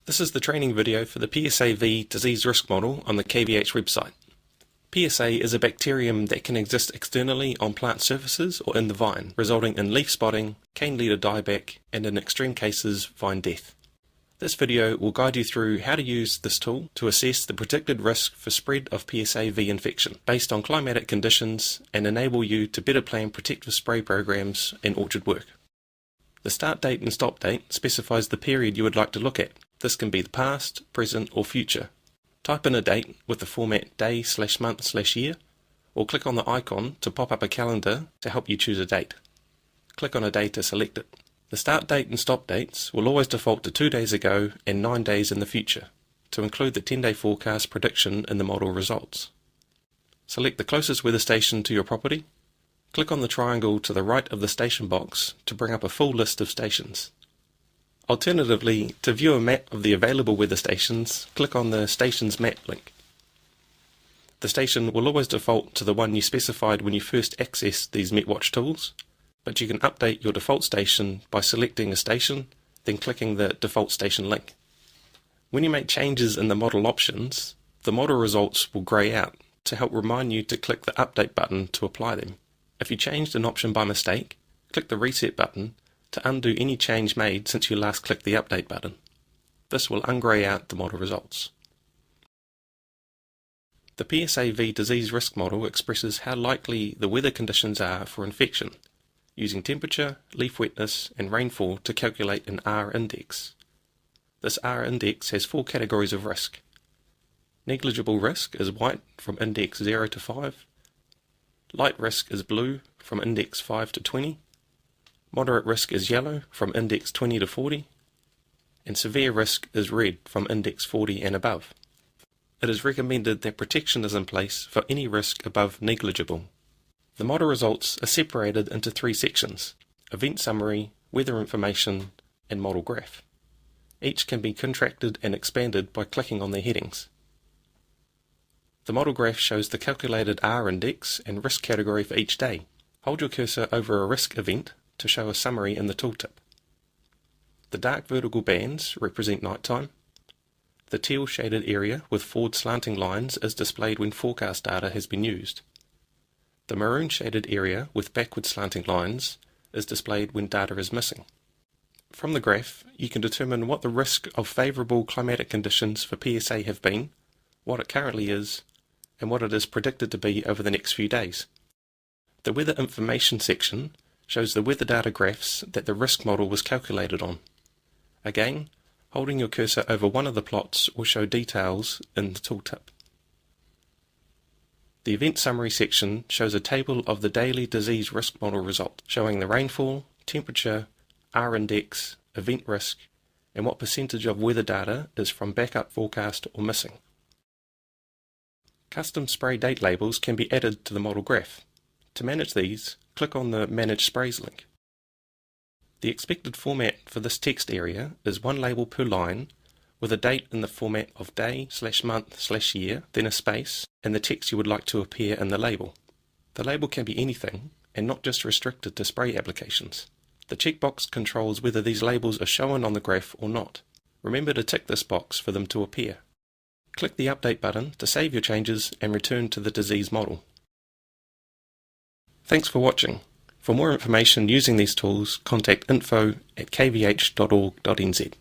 This is the training video for the Psa-V disease risk model on the KVH website. PSA is a bacterium that can exist externally on plant surfaces or in the vine, resulting in leaf spotting, cane leader dieback, and in extreme cases, vine death. This video will guide you through how to use this tool to assess the predicted risk for spread of Psa-V infection based on climatic conditions and enable you to better plan protective spray programs and orchard work. The start date and stop date specifies the period you would like to look at. This can be the past, present, or future. Type in a date with the format day/month/year, or click on the icon to pop up a calendar to help you choose a date. Click on a day to select it. The start date and stop dates will always default to 2 days ago and 9 days in the future, to include the 10-day forecast prediction in the model results. Select the closest weather station to your property. Click on the triangle to the right of the station box to bring up a full list of stations. Alternatively, to view a map of the available weather stations, click on the Stations Map link. The station will always default to the one you specified when you first accessed these MetWatch tools, but you can update your default station by selecting a station, then clicking the default station link. When you make changes in the model options, the model results will grey out to help remind you to click the Update button to apply them. If you changed an option by mistake, click the Reset button to undo any change made since you last clicked the Update button. This will ungrey out the model results. The Psa-V disease risk model expresses how likely the weather conditions are for infection, using temperature, leaf wetness, and rainfall to calculate an R index. This R index has 4 categories of risk. Negligible risk is white from index 0 to 5. Light risk is blue from index 5 to 20. Moderate risk is yellow from index 20 to 40, and severe risk is red from index 40 and above. It is recommended that protection is in place for any risk above negligible. The model results are separated into 3 sections: event summary, weather information, and model graph. Each can be contracted and expanded by clicking on their headings. The model graph shows the calculated R index and risk category for each day. Hold your cursor over a risk event to show a summary in the tooltip. The dark vertical bands represent nighttime. The teal shaded area with forward slanting lines is displayed when forecast data has been used. The maroon shaded area with backward slanting lines is displayed when data is missing. From the graph, you can determine what the risk of favourable climatic conditions for PSA have been, what it currently is, and what it is predicted to be over the next few days. The weather information section shows the weather data graphs that the risk model was calculated on. Again, holding your cursor over one of the plots will show details in the tooltip. The event summary section shows a table of the daily disease risk model results, showing the rainfall, temperature, R index, event risk, and what percentage of weather data is from backup forecast or missing. Custom spray date labels can be added to the model graph. To manage these, click on the Manage Sprays link. The expected format for this text area is 1 label per line, with a date in the format of day/month/year, then a space, and the text you would like to appear in the label. The label can be anything, and not just restricted to spray applications. The checkbox controls whether these labels are shown on the graph or not. Remember to tick this box for them to appear. Click the Update button to save your changes and return to the disease model. Thanks for watching. For more information using these tools, contact info@kvh.org.nz.